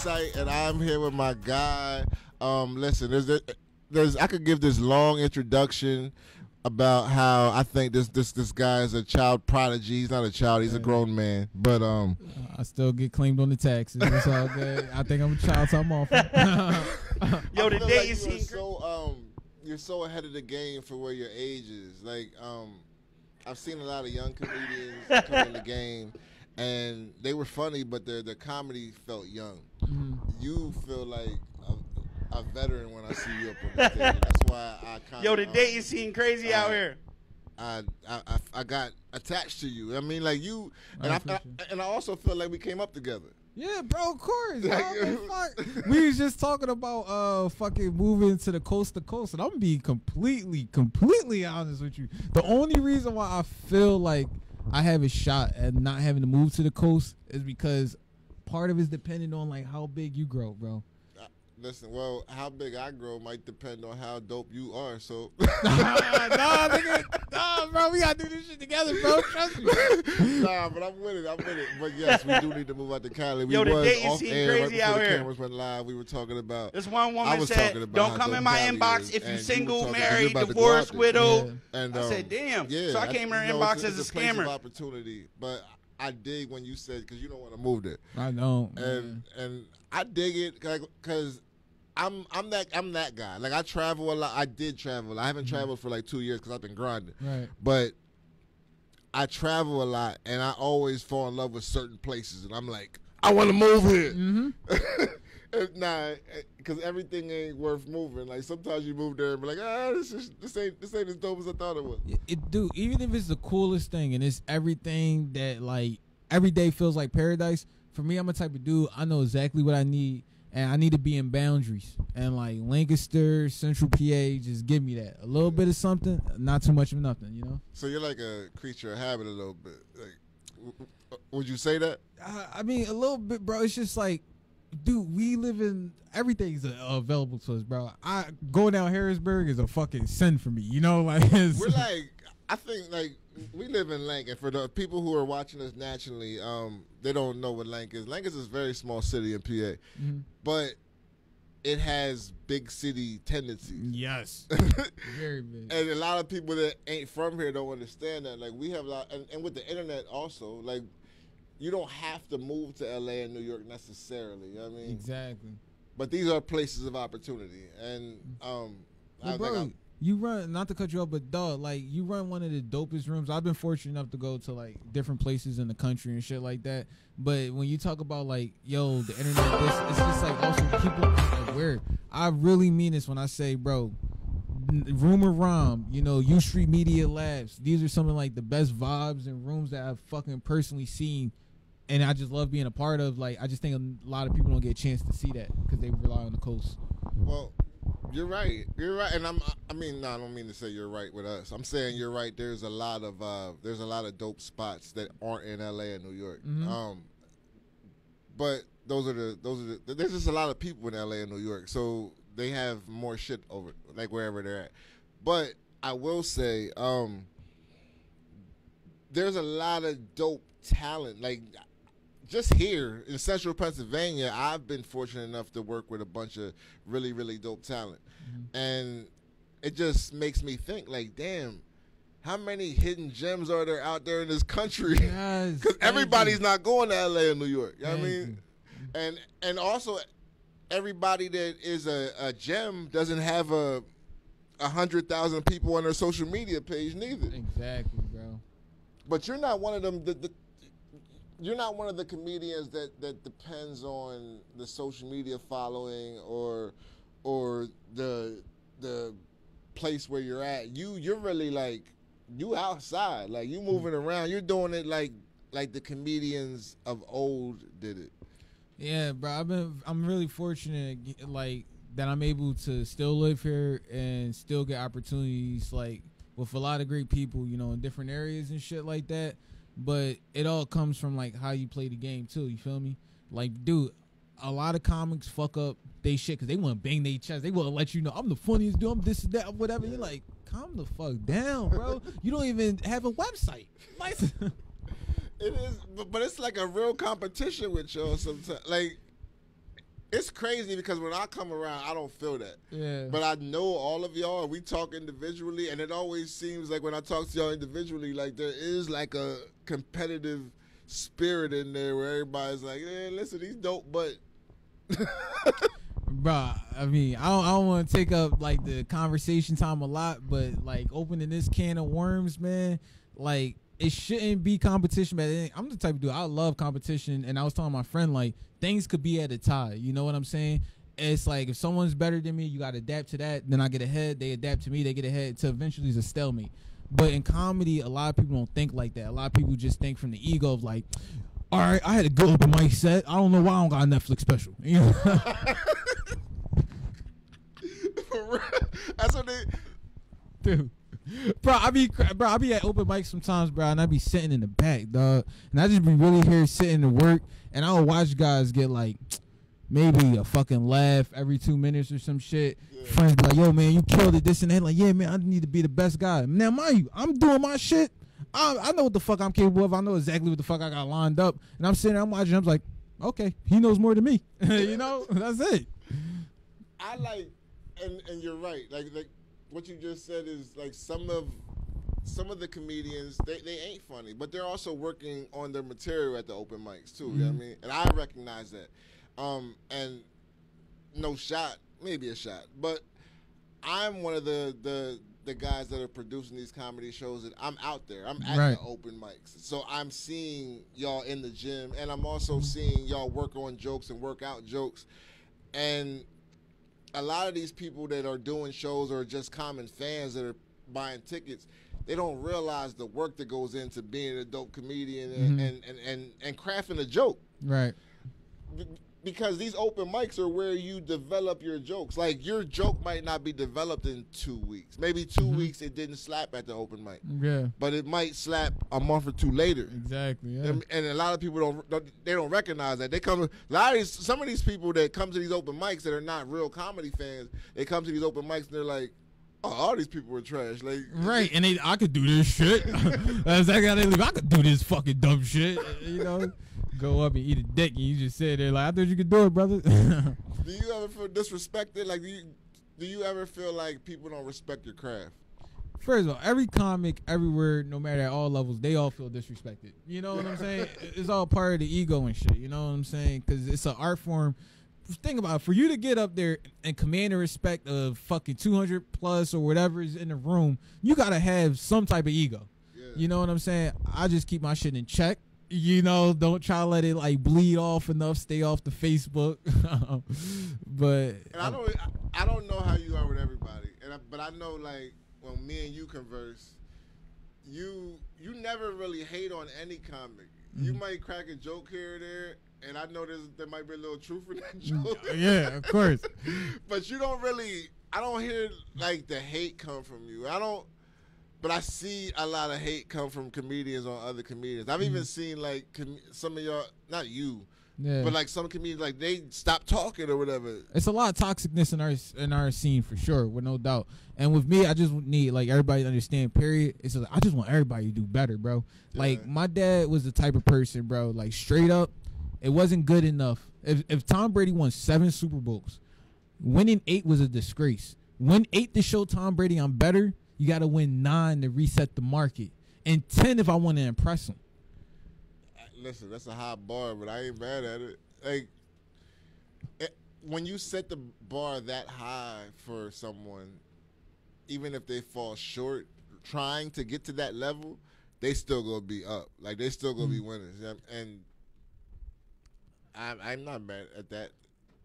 Insight, and I'm here with my guy. Listen, there's I could give this long introduction about how I think this guy is a child prodigy. He's not a child; he's a grown man. But I still get claimed on the taxes. It's all good. I think I'm a child, so I'm off. Yo, today like you seem you're so ahead of the game for where your age is. Like, I've seen a lot of young comedians come in the game, and they were funny, but their comedy felt young. Mm-hmm. You feel like a veteran when I see you up on the stage. That's why I kind of. Yo, the dating scene crazy out here. I got attached to you. I mean, like you, and I also feel like we came up together. Yeah, bro, of course. We was just talking about fucking moving to the coast, and I'm gonna be completely honest with you. The only reason why I feel like I have a shot at not having to move to the coast is because part of it's dependent on like how big you grow, bro. Listen, well, how big I grow might depend on how dope you are, so. Nah, bro, we gotta do this shit together, bro. Trust me. Nah, but I'm with it. But yes, we do need to move out to Cali. Yo, the dating scene crazy right out the here. Cameras went live. We were talking about. This one woman said, "Don't come in my inbox if you single, married, divorced, widow." Yeah. And I said, "Damn." Yeah, so I came in her inbox as a scammer. Place of opportunity, but I dig when you said because you don't want to move there. I know, and I dig it because. I'm that guy. Like I travel a lot. I did travel. I haven't traveled for like 2 years because I've been grinding. Right. But I travel a lot, and I always fall in love with certain places, and I'm like, I want to move here. Mm-hmm. Nah, because everything ain't worth moving. Like sometimes you move there and be like, this ain't as dope as I thought it was. Even if it's the coolest thing and it's everything that like every day feels like paradise. For me, I'm a type of dude. I know exactly what I need. And I need to be in boundaries. And like Lancaster, Central PA, just give me that. A little bit of something, not too much of nothing, you know? So you're like a creature of habit a little bit. Like, would you say that? I mean, a little bit, bro. It's just like, dude, we live in, everything's available to us, bro. Going down Harrisburg is a fucking sin for me, you know? Like, we're like, I think like, we live in Lanc, and for the people who are watching us nationally, they don't know what Lanc is. Lanc is a very small city in PA, but it has big city tendencies. Yes, very big. And a lot of people that ain't from here don't understand that. Like we have a lot, and with the internet also, like you don't have to move to LA and New York necessarily. You know what I mean? Exactly. But these are places of opportunity, and you run, not to cut you off, but dog, like you run one of the dopest rooms. I've been fortunate enough to go to like different places in the country and shit like that. But when you talk about like, yo, the internet, it's just like also people aren't aware. I really mean this when I say, bro, Rumor Rom, you know, U Street Media Labs. These are some of like the best vibes and rooms that I've fucking personally seen. And I just love being a part of. Like, I just think a lot of people don't get a chance to see that because they rely on the coast. Well, you're right, and I don't mean to say you're right with us. I'm saying you're right. There's a lot of dope spots that aren't in LA and New York. But there's just a lot of people in LA and New York, so they have more shit over like wherever they're at. But I will say, there's a lot of dope talent, like. Just here in Central Pennsylvania, I've been fortunate enough to work with a bunch of really, really dope talent. And it just makes me think, like, damn, how many hidden gems are there out there in this country? Because everybody's not going to L.A. and New York. You know what I mean? And also, everybody that is a gem doesn't have 100,000 people on their social media page neither. Exactly, bro. But you're not one of them. You're not one of the comedians that depends on the social media following or the place where you're at. You're really like you outside, like you moving around. You're doing it like the comedians of old did it. Yeah, bro. I'm really fortunate like that I'm able to still live here and still get opportunities like with a lot of great people, you know, in different areas and shit like that. But it all comes from like how you play the game too. You feel me? Like, dude, a lot of comics fuck up they shit because they want to bang their chest. They want to let you know I'm the funniest dude. I'm this and that, whatever. You're like, calm the fuck down, bro. You don't even have a website. Like, it is, but it's like a real competition with y'all sometimes. Like, It's crazy because when I come around, I don't feel that. Yeah. But I know all of y'all, and we talk individually, and it always seems like when I talk to y'all individually, like there is like a competitive spirit in there where everybody's like, yeah, listen, he's dope, but... Bruh, I mean, I don't want to take up like the conversation time a lot, but like opening this can of worms, man, like it shouldn't be competition. But I'm the type of dude, I love competition, and I was telling my friend like things could be at a tie. You know what I'm saying? It's like if someone's better than me, you got to adapt to that. Then I get ahead, they adapt to me, they get ahead. To eventually it's a stalemate. But in comedy, a lot of people don't think like that. A lot of people just think from the ego of like, all right, I had a good open mic set. I don't know why I don't got a Netflix special. You know? That's what they... Dude. Bro, I be at open mics sometimes, bro, and I be sitting in the back, dog. And I just be really here sitting to work, and I will watch guys get like maybe a fucking laugh every 2 minutes or some shit. Yeah. Friends be like, yo, man, you killed it, this and that. Like, yeah, man, I need to be the best guy. Now, mind you, I'm doing my shit. I know what the fuck I'm capable of. I know exactly what the fuck I got lined up. And I'm sitting there, I'm watching, I'm like, okay, he knows more than me. You know, that's it. I like, and you're right. Like what you just said is like some of the comedians, they ain't funny, but they're also working on their material at the open mics too. Mm-hmm. You know what I mean? And I recognize that. And no shot, maybe a shot, but I'm one of the guys that are producing these comedy shows, and I'm out there. I'm at the open mics. So I'm seeing y'all in the gym, and I'm also seeing y'all work on jokes and work out jokes. And a lot of these people that are doing shows or just common fans that are buying tickets, they don't realize the work that goes into being a dope comedian and crafting a joke. Right. Because these open mics are where you develop your jokes. Like, your joke might not be developed in 2 weeks. Maybe 2 weeks it didn't slap at the open mic. Yeah. But it might slap a month or two later. Exactly, yeah. And a lot of people don't recognize that. Some of these people that come to these open mics that are not real comedy fans, they come to these open mics and they're like, oh, all these people are trash. Like, right, and I could do this shit. That's exactly how they live. I could do this fucking dumb shit, you know? Go up and eat a dick, and you just sit there like, I thought you could do it, brother. Do you ever feel disrespected? Like, do you ever feel like people don't respect your craft? First of all, every comic, everywhere, no matter at all levels, they all feel disrespected. You know what I'm saying? It's all part of the ego and shit. You know what I'm saying? Because it's an art form. Think about it. For you to get up there and command the respect of fucking 200 plus or whatever is in the room, you got to have some type of ego. Yeah. You know what I'm saying? I just keep my shit in check. You know, don't try to let it like bleed off enough. Stay off the Facebook. But and I don't know how you are with everybody, but I know like when me and you converse, you never really hate on any comic. Mm-hmm. You might crack a joke here or there, and I know there might be a little truth in that joke. Yeah, of course. But you don't really. I don't hear like the hate come from you. But I see a lot of hate come from comedians on other comedians. I've even seen like some of y'all, not you, but like some comedians, like they stop talking or whatever. It's a lot of toxicness in our scene for sure, with no doubt. And with me, I just need like everybody to understand. Period. It's like, I just want everybody to do better, bro. Yeah. Like my dad was the type of person, bro. Like straight up, it wasn't good enough. If Tom Brady won 7 Super Bowls, winning 8 was a disgrace. Win 8 to show Tom Brady I'm better. You got to win 9 to reset the market, and 10 if I want to impress him. Listen, that's a high bar, but I ain't mad at it. Like, when you set the bar that high for someone, even if they fall short, trying to get to that level, they still gonna be up. Like, they still gonna be winners. And I'm not mad at that.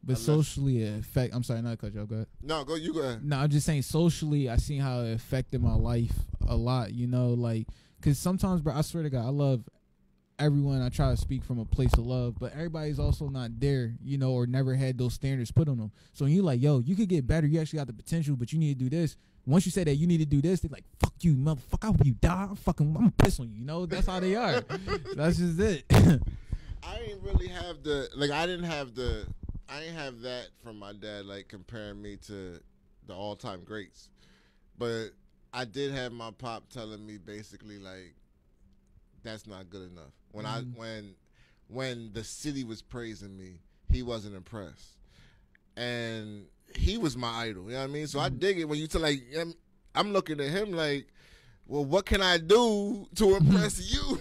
But socially, it affect. I'm sorry, not to cut you off. Go ahead. No, you go ahead. No, I'm just saying socially, I seen how it affected my life a lot. You know, like, cause sometimes, bro, I swear to God, I love everyone. I try to speak from a place of love, but everybody's also not there, you know, or never had those standards put on them. So when you like, yo, you could get better. You actually got the potential, but you need to do this. Once you say that you need to do this, they're like, fuck you, motherfucker. I hope you die. I'm gonna piss on you. You know, that's how they are. That's just it. I didn't really have I didn't have that from my dad, like comparing me to the all-time greats. But I did have my pop telling me basically like, that's not good enough. When when the city was praising me, he wasn't impressed. and he was my idol. You know what I mean? So I dig it when you tell like I'm looking at him like, well, what can I do to impress you?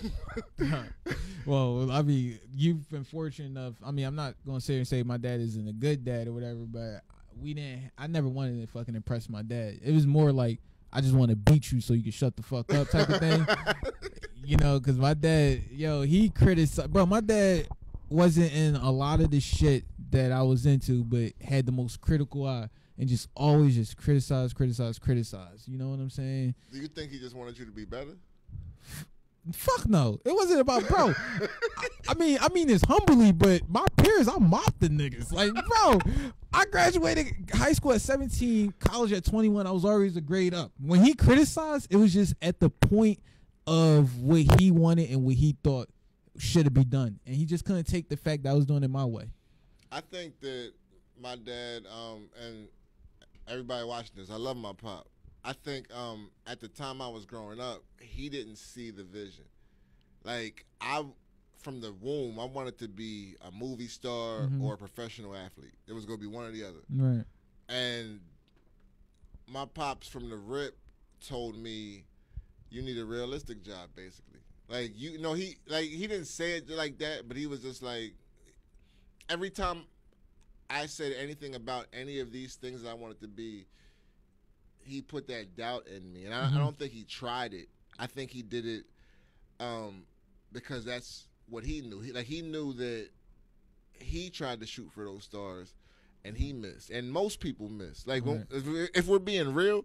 Well, I mean, you've been fortunate enough. I mean, I'm not gonna sit here and say my dad isn't a good dad or whatever, but I never wanted to fucking impress my dad. It was more like I just want to beat you so you can shut the fuck up type of thing. You know, because my dad, he criticized. Bro, my dad wasn't in a lot of the shit that I was into, but had the most critical eye and just always just criticize. You know what I'm saying? Do you think he just wanted you to be better? Fuck no. It wasn't about, bro. I mean this humbly, but my peers, I mopped the niggas. Like, bro, I graduated high school at 17, college at 21. I was always a grade up. When he criticized, it was just at the point of what he wanted and what he thought should have been done. And he just couldn't take the fact that I was doing it my way. I think that my dad, and everybody watching this, I love my pop. I think at the time I was growing up, he didn't see the vision. Like, from the womb, I wanted to be a movie star or a professional athlete. It was going to be one or the other. Right. And my pops from the rip told me, you need a realistic job, basically. Like, he didn't say it like that, but he was just like, every time I said anything about any of these things that I wanted to be, he put that doubt in me. And I don't think he tried it. I think he did it because that's what he knew. He knew that he tried to shoot for those stars, and he missed. And most people miss. Like, if we're being real,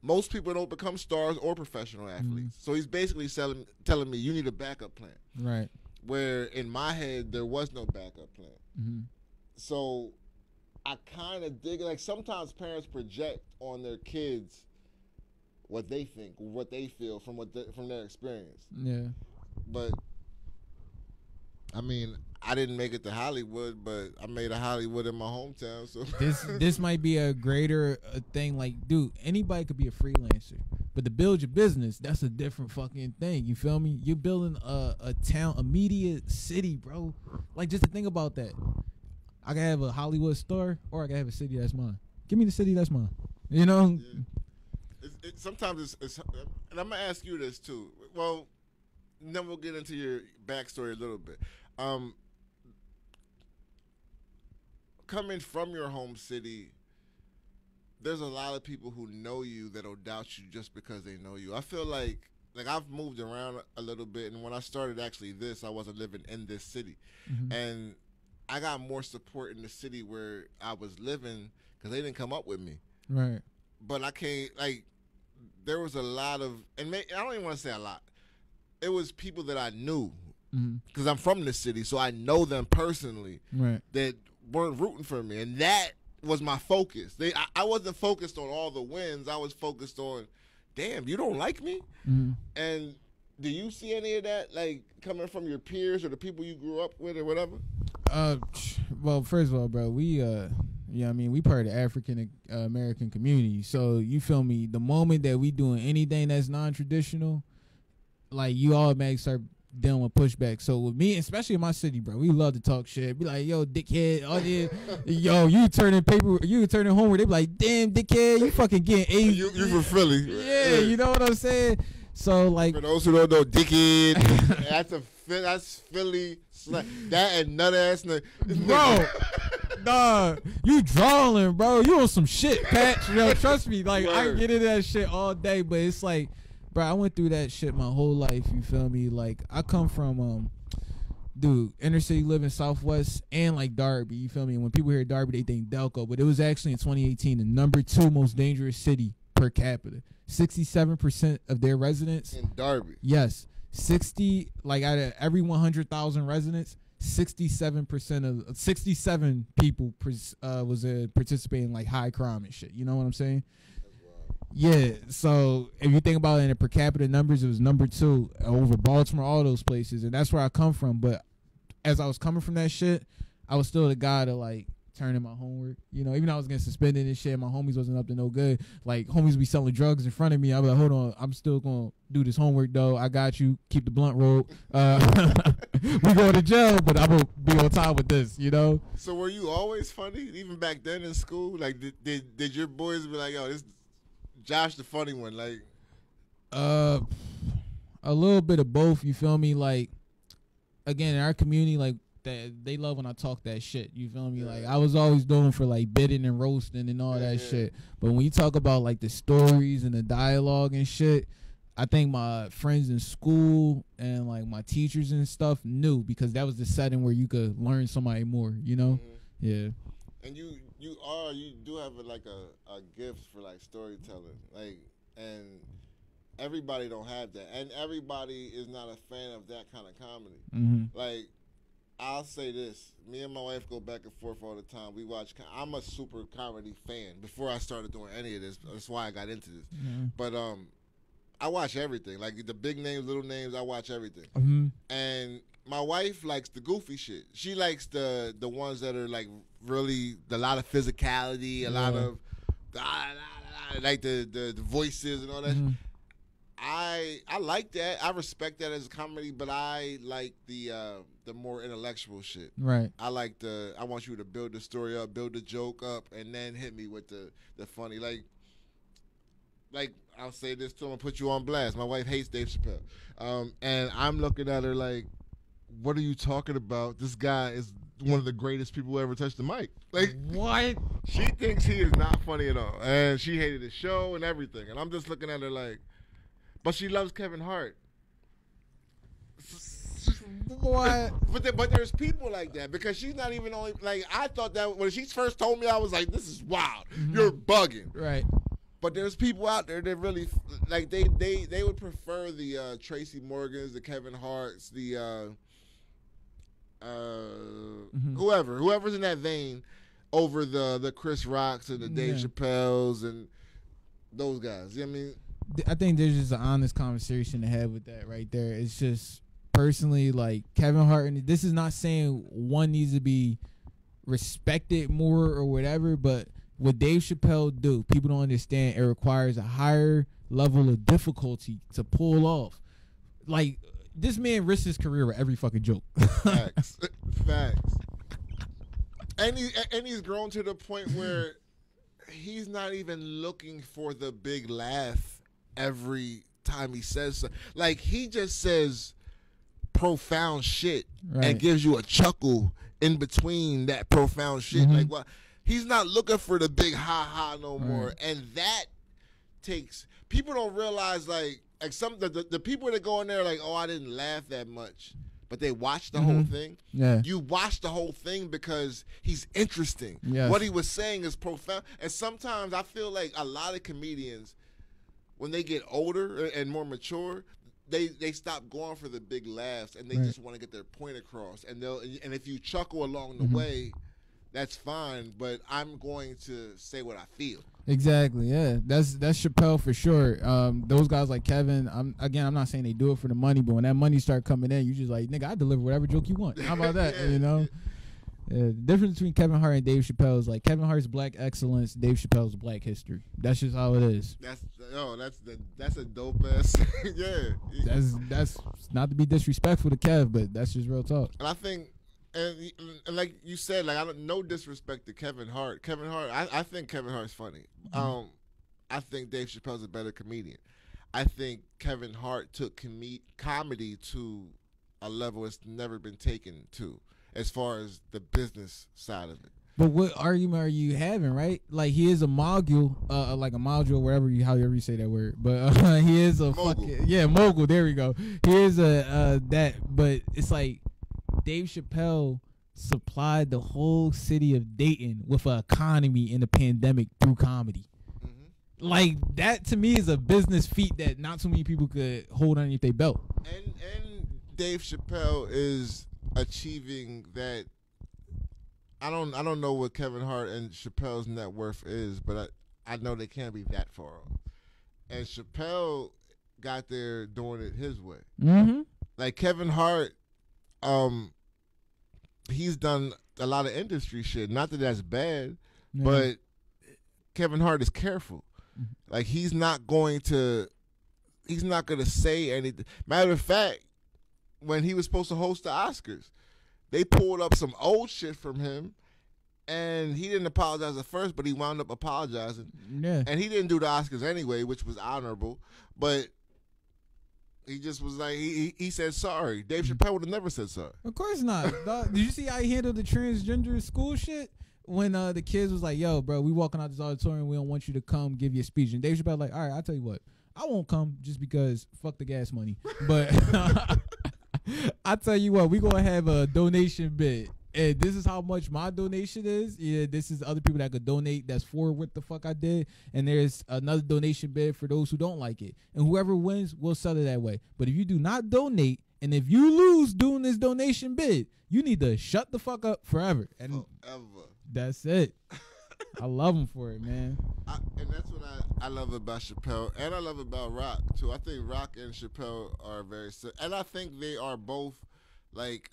most people don't become stars or professional athletes. So he's basically telling me, you need a backup plan. Right. Where in my head, there was no backup plan. So I kind of dig it. Like, sometimes parents project on their kids what they think, what they feel from their experience. Yeah. But I mean, I didn't make it to Hollywood, but I made a Hollywood in my hometown. So this might be a greater thing. Like, dude, anybody could be a freelancer, but to build your business, that's a different fucking thing. You feel me? You're building a town, a media city, bro. Like, just to think about that. I can have a Hollywood store, or I can have a city that's mine. Give me the city that's mine. You know? Yeah. Sometimes it's, and I'm going to ask you this too. Well, then we'll get into your backstory a little bit. Coming from your home city, there's a lot of people who know you that'll doubt you just because they know you. I feel like I've moved around a little bit, and when I started actually I wasn't living in this city. And I got more support in the city where I was living because they didn't come up with me. Right. But I can't, there was a lot of, and I don't even want to say a lot. It was people that I knew because I'm from the city, so I know them personally. Right. That weren't rooting for me, and that was my focus. I wasn't focused on all the wins. I was focused on, damn, you don't like me? And do you see any of that, like, coming from your peers or the people you grew up with or whatever? Well, first of all, bro, we we part of the African American community. So you feel me? The moment that we doing anything that's non-traditional, like, you automatically start dealing with pushback. So with me, especially in my city, bro, we love to talk shit. Be like, yo, dickhead, yo, you turning homework. They be like, damn, dickhead, you fucking getting A's. You from Philly? Yeah, you know what I'm saying? So, like, for those who don't know, dickhead, that's Philly slang. That and nut ass nigga. Bro, nah, you drawing, bro. You on some shit, Patch. Yo, trust me. Like, I can get into that shit all day, but it's like, bro, I went through that shit my whole life. You feel me? Like, I come from, inner city living Southwest and, like, Darby. You feel me? When people hear Darby, they think Delco, but it was actually in 2018 the number 2 most dangerous city per capita. 67% of their residents in Darby. Yes, 60. Like, out of every 100,000 residents, 67% of 67 people was participating in, like, high crime and shit. You know what I'm saying? Yeah. So if you think about it in the per capita numbers, it was number 2 over Baltimore, all those places, and that's where I come from. But as I was coming from that shit, I was still the guy to, like, turn in my homework. You know, even though I was getting suspended and shit, my homies wasn't up to no good. Like, homies be selling drugs in front of me. I was like, hold on, I'm still gonna do this homework though. I got you. Keep the blunt rolled. we going to jail, but I'm gonna be on time with this, you know. So were you always funny, even back then in school? Like, did your boys be like, yo, this Josh the funny one? Like, a little bit of both. You feel me? Like, again, in our community, like that, they love when I talk that shit. You feel me? Yeah. Like I was always doing for like bidding and roasting and all that shit. But when you talk about like the stories and the dialogue and shit, I think my friends in school and like my teachers and stuff knew, because that was the setting where you could learn somebody more, you know? Yeah. And you do have like a gift for like storytelling, like, and everybody don't have that, and everybody is not a fan of that kind of comedy. Like, I'll say this: me and my wife go back and forth all the time. We watch. I'm a super comedy fan. Before I started doing any of this, that's why I got into this. But I watch everything, like the big names, little names. I watch everything. And my wife likes the goofy shit. She likes the ones that are like really a lot of physicality, a lot of like the voices and all that. I like that. I respect that as a comedy, but I like the more intellectual shit. Right. I want you to build the story up, build the joke up, and then hit me with the funny. Like I'll say this too, I'm gonna put you on blast. My wife hates Dave Chappelle. And I'm looking at her like, what are you talking about? This guy is one of the greatest people who ever touched the mic. Like, what? She thinks he is not funny at all. And she hated his show and everything. And I'm just looking at her like, but she loves Kevin Hart. What? But there's people like that, because she's not even only, like, I thought that when she first told me, I was like, this is wild. You're bugging. Right. But there's people out there that really, like, they would prefer the Tracy Morgans, the Kevin Harts, the whoever's in that vein over the Chris Rocks and the Dave Chappelles and those guys. You know what I mean? I think there's just an honest conversation to have with that right there. It's just, personally, like, Kevin Hart, and this is not saying one needs to be respected more or whatever, but what Dave Chappelle do, people don't understand. It requires a higher level of difficulty to pull off. Like, this man risks his career with every fucking joke. Facts. And he's grown to the point where he's not even looking for the big laugh every time he says so. Like, he just says profound shit and gives you a chuckle in between that profound shit. Like, what? He's not looking for the big ha-ha no more. And that takes... People don't realize, like some the people that go in there like, oh, I didn't laugh that much, but they watch the whole thing. Yeah. You watch the whole thing because he's interesting. Yes. What he was saying is profound. And sometimes I feel like a lot of comedians, when they get older and more mature, they stop going for the big laughs, and they just want to get their point across. And if you chuckle along the way, that's fine, but I'm going to say what I feel. Exactly, yeah. That's Chappelle for sure. Those guys like Kevin, I'm not saying they do it for the money, but when that money start coming in, you just like, nigga, I deliver whatever joke you want. How about that? You know? Yeah, the difference between Kevin Hart and Dave Chappelle is like Kevin Hart's black excellence, Dave Chappelle's black history. That's just how it is. That's a dope ass. Yeah. That's not to be disrespectful to Kev, but that's just real talk. And I think, and like you said, like, no disrespect to Kevin Hart. I think Kevin Hart's funny. I think Dave Chappelle's a better comedian. I think Kevin Hart took comedy to a level it's never been taken to, as far as the business side of it. But what argument are you having, right? Like, he is a mogul, like a module, however you say that word. But he is a mogul. Mogul. There we go. He is that. But it's like Dave Chappelle supplied the whole city of Dayton with an economy in the pandemic through comedy. Like, that to me is a business feat that not too many people could hold underneath their belt. And Dave Chappelle is achieving that. I don't know what Kevin Hart and Chappelle's net worth is, but I know they can't be that far off. And Chappelle got there doing it his way. Like, Kevin Hart, he's done a lot of industry shit. Not that that's bad, but Kevin Hart is careful. Like, he's not going to say anything. Matter of fact, when he was supposed to host the Oscars. They pulled up some old shit from him, and he didn't apologize at first, but he wound up apologizing. Yeah. And he didn't do the Oscars anyway, which was honorable, but he just was like, he said sorry. Dave Chappelle would have never said sorry. Of course not. Did you see how he handled the transgender school shit? When the kids was like, yo, bro, we walking out this auditorium, we don't want you to come give your speech. And Dave Chappelle like, all right, I'll tell you what, I won't come just because fuck the gas money. But I tell you what, we gonna have a donation bid. And this is how much my donation is. Yeah, this is other people that could donate that's for what the fuck I did. And there's another donation bid for those who don't like it. And whoever wins, we'll sell it that way. But if you do not donate, and if you lose doing this donation bid, you need to shut the fuck up forever. And that's it. I love him for it, man. And that's what I love about Chappelle. And I love about Rock, too. I think Rock and Chappelle are very similar. And I think they are both, like,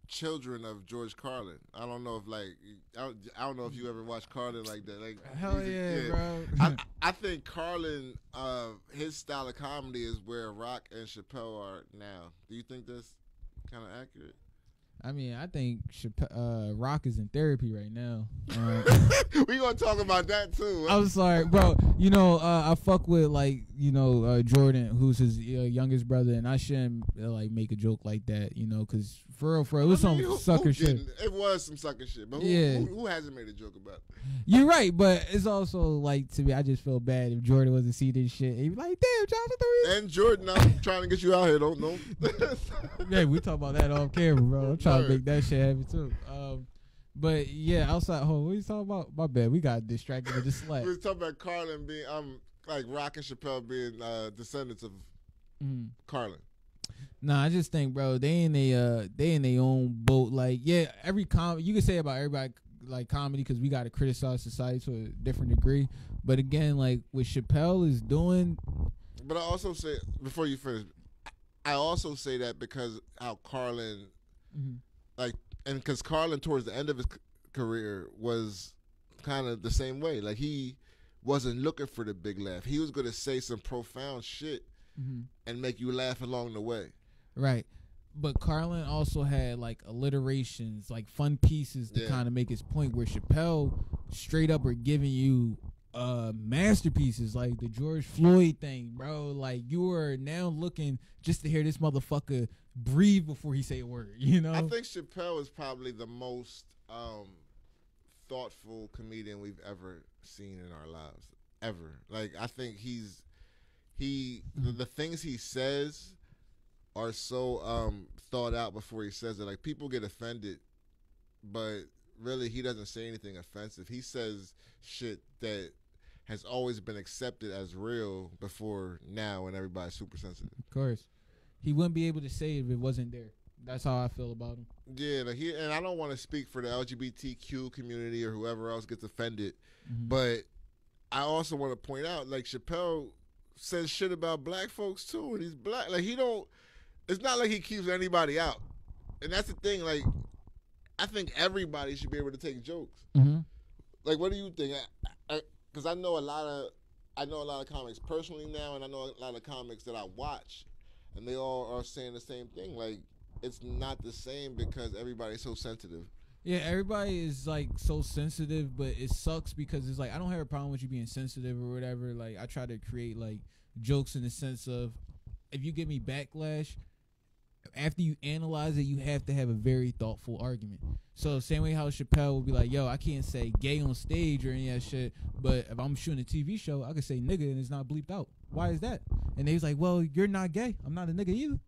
children of George Carlin. I don't know if I don't know if you ever watched Carlin like that. Like, hell yeah, bro. I think Carlin, his style of comedy is where Rock and Chappelle are now. Do you think that's kind of accurate? I mean, I think Rock is in therapy right now. We gonna talk about that too. I'm sorry, bro. You know, I fuck with Jordan, who's his youngest brother, and I shouldn't make a joke like that, you know, because for real, it was some sucker shit. It was some sucker shit, but who hasn't made a joke about it? You're right, but it's also to me, I just feel bad if Jordan wasn't see this shit. He'd be like, damn, Josh, what the reason? And Jordan, I'm trying to get you out here, don't know. Yeah, we talk about that off camera, bro. I'm trying to make that shit happen too. But yeah, outside home, what are you talking about? My bad, we got distracted with the slack. We was talking about Carlin being, like Rock and Chappelle being descendants of Carlin. Nah, I just think, bro, they in their own boat. Like, yeah, every you can say about everybody like comedy because we got to criticize society to a different degree. But again, like what Chappelle is doing. But I also say, before you finish, I also say that because how Carlin, and because Carlin towards the end of his career was kind of the same way. Like he wasn't looking for the big laugh. He was going to say some profound shit and make you laugh along the way. Right. But Carlin also had like alliterations, like fun pieces to kind of make his point, where Chappelle straight up are giving you masterpieces like the George Floyd thing, bro. Like you are now looking just to hear this motherfucker breathe before he say a word, you know? I think Chappelle is probably the most thoughtful comedian we've ever seen in our lives. Ever. Like I think the things he says are so thought out before he says it. Like people get offended, but really he doesn't say anything offensive. He says shit that has always been accepted as real before now, and everybody's super sensitive. Of course. He wouldn't be able to say it if it wasn't there. That's how I feel about him. Yeah, like and I don't want to speak for the LGBTQ community or whoever else gets offended, but I also want to point out, like, Chappelle says shit about black folks too, and he's black. Like, it's not like he keeps anybody out. And that's the thing, like, I think everybody should be able to take jokes. Like, what do you think? Because I know a lot of comics personally now, and I know a lot of comics that I watch, and they all are saying the same thing. Like, it's not the same because everybody's so sensitive. Yeah, everybody is like so sensitive, but it sucks because it's like I don't have a problem with you being sensitive or whatever. Like I try to create like jokes in the sense of if you give me backlash, after you analyze it, you have to have a very thoughtful argument. So same way how Chappelle would be like, yo, I can't say gay on stage or any of that shit, but if I'm shooting a TV show, I can say nigga and it's not bleeped out. Why is that? And they was like, well, you're not gay. I'm not a nigga either.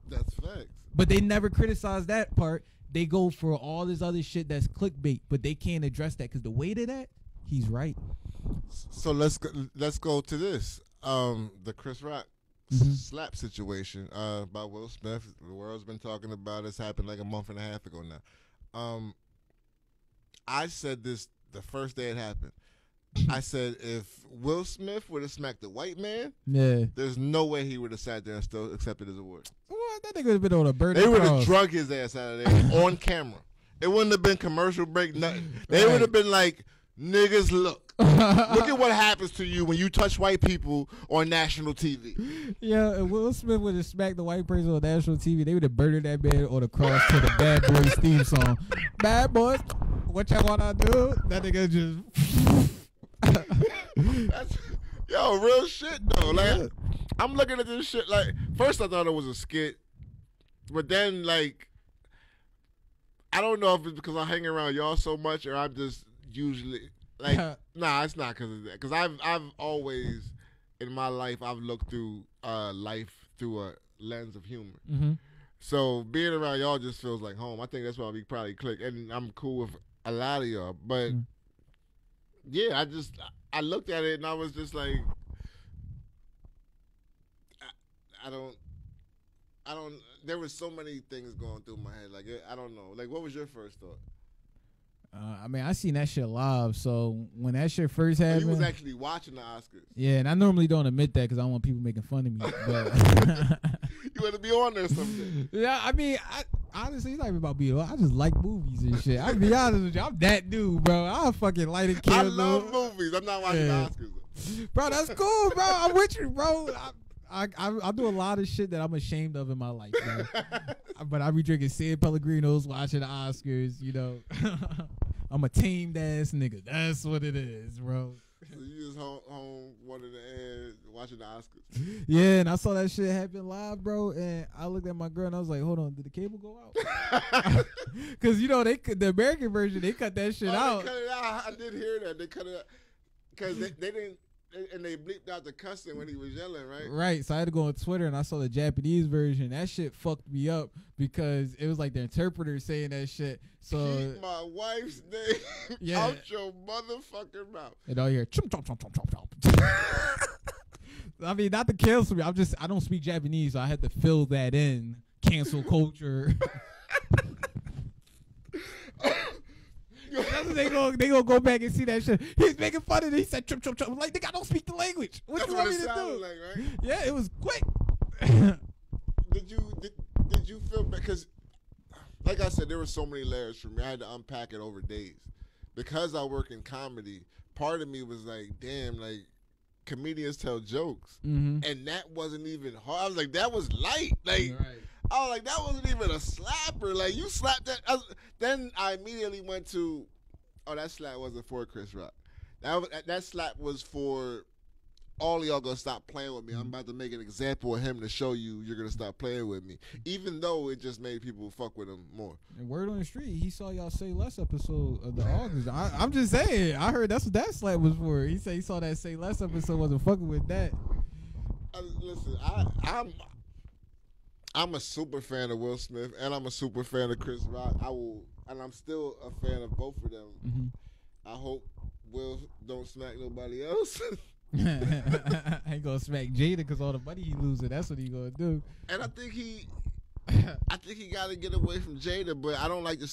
That's facts. But they never criticize that part. They go for all this other shit that's clickbait, but they can't address that because the weight of that, he's right. So let's go to this. The Chris Rock slap situation by Will Smith. The world's been talking about it. It's happened like a month and a half ago now. I said this the first day it happened. I said if Will Smith would have smacked a white man, there's no way he would have sat there and still accepted his award. What? That nigga would have been on a bird. They would have drug his ass out of there on camera. It wouldn't have been commercial break, nothing. They would have been like, niggas, look. Look at what happens to you when you touch white people on national TV. Yeah, and Will Smith would have smacked the white person on national TV. They would have murdered that man on the cross to the Bad Boys theme song. Bad Boys, what y'all wanna do? That nigga just. Yo, real shit though. Like, I'm looking at this shit. Like, first I thought it was a skit, but then like, I don't know if it's because I hang around y'all so much, or I'm just usually like, nah, it's not because of that. Because I've always in my life I've looked through life through a lens of humor. Mm-hmm. So being around y'all just feels like home. I think that's why we probably click, and I'm cool with a lot of y'all. But yeah, I looked at it and I was just like, I don't. There was so many things going through my head. Like, I don't know. Like, what was your first thought? I mean, I seen that shit live. So when that shit first happened, you was actually watching the Oscars. Yeah, and I normally don't admit that because I don't want people making fun of me. But you want to be on there someday. Yeah, I mean, honestly, it's not even about being. I just like movies and shit. I'll be honest with you, I'm that dude, bro. I fucking light a candle. I love movies. I'm not watching the Oscars, bro. That's cool, bro. I'm with you, bro. I do a lot of shit that I'm ashamed of in my life, bro. But I be drinking San Pellegrinos, watching the Oscars, you know. I'm a tamed ass nigga. That's what it is, bro. So you just home one of the ends watching the Oscars. Yeah, and I saw that shit happen live, bro. And I looked at my girl and I was like, "Hold on, did the cable go out?" Because you know the American version they cut that shit out. They cut it out. I did hear that they cut it out because they didn't. And they bleeped out the cussing when he was yelling, right? Right. So I had to go on Twitter and I saw the Japanese version. That shit fucked me up because it was like the interpreter saying that shit. So keep my wife's name out your motherfucking mouth. And all you hear chomp chomp chomp chomp chomp chomp. I mean, not to cancel me. I don't speak Japanese, so I had to fill that in. Cancel culture. They gonna go back and see that shit. He's making fun of it. He said chump chump chump. I'm like, nigga, I don't speak the language. What That's you what want it me to do? Like, right? Yeah, it was quick. Did you feel bad? Because, like I said, there were so many layers for me. I had to unpack it over days. Because I work in comedy, part of me was like, damn, like, comedians tell jokes. Mm-hmm. And that wasn't even hard. I was like, that was light. Like, right. I was like, that wasn't even a slapper. Like, you slapped that. Then I immediately went to, oh, that slap wasn't for Chris Rock. That slap was for all of y'all gonna stop playing with me. I'm about to make an example of him to show you you're gonna stop playing with me. Even though it just made people fuck with him more. And word on the street, he saw y'all Say Less episode of the August. I'm just saying, I heard that's what that slap was for. He said he saw that Say Less episode, wasn't fucking with that. Listen, I'm a super fan of Will Smith and I'm a super fan of Chris Rock. And I'm still a fan of both of them. Mm-hmm. I hope Will don't smack nobody else. Ain't gonna smack Jada because all the money he losing. That's what he gonna do. And I think he got to get away from Jada. But I don't like to.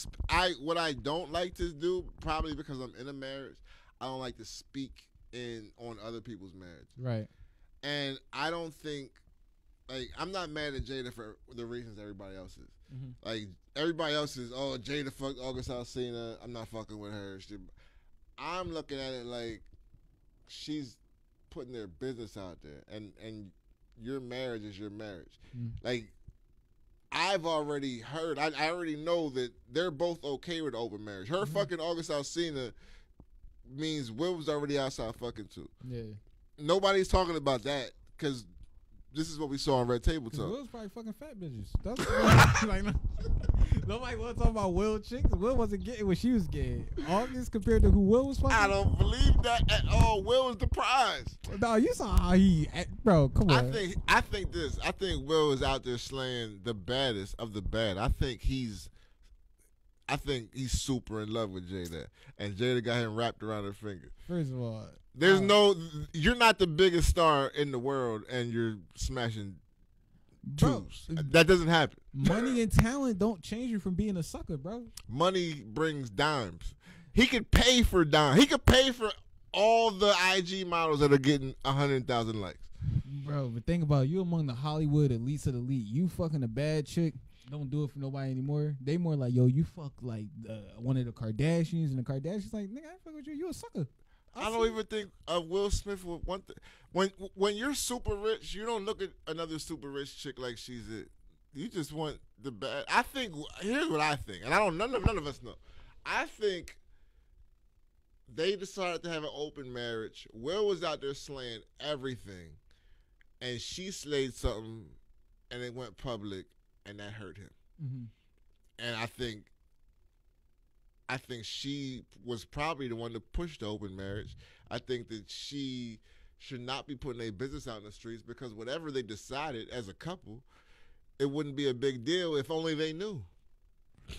What I don't like to do, probably because I'm in a marriage, I don't like to speak on other people's marriage. Right. And I don't think. Like, I'm not mad at Jada for the reasons everybody else is. Mm-hmm. Like, everybody else is, oh, Jada fucked August Alsina. I'm not fucking with her. I'm looking at it like she's putting their business out there. And your marriage is your marriage. Mm-hmm. Like, I've already heard, I already know that they're both okay with open marriage. Her fucking August Alsina means Will was already outside fucking too. Yeah. Nobody's talking about that because this is what we saw on Red Table Talk. Will's probably fucking fat bitches. That's like, nobody want to talk about Will chicks. Will wasn't getting what she was getting. August compared to who Will was fucking. I don't believe that at all. Will was the prize. No, you saw how he, bro. Come on. I think Will is out there slaying the baddest of the bad. I think he's super in love with Jada, and Jada got him wrapped around her finger. First of all, you're not the biggest star in the world, and you're smashing tubes. That doesn't happen. Money and talent don't change you from being a sucker, bro. Money brings dimes. He could pay for dimes. He could pay for all the IG models that are getting 100,000 likes. Bro, but think about it. You among the Hollywood elites of the elite. You fucking a bad chick. Don't do it for nobody anymore. They more like, yo, you fuck like one of the Kardashians, and the Kardashians like, nigga, I fuck with you. You a sucker. I don't even think Will Smith would want when you're super rich, you don't look at another super rich chick like she's it. You just want the bad. I think here's what I think, and I don't. None of us know. I think they decided to have an open marriage. Will was out there slaying everything, and she slayed something, and it went public, and that hurt him. Mm-hmm. And I think she was probably the one to push the open marriage. I think that she should not be putting their business out in the streets because whatever they decided as a couple, it wouldn't be a big deal if only they knew.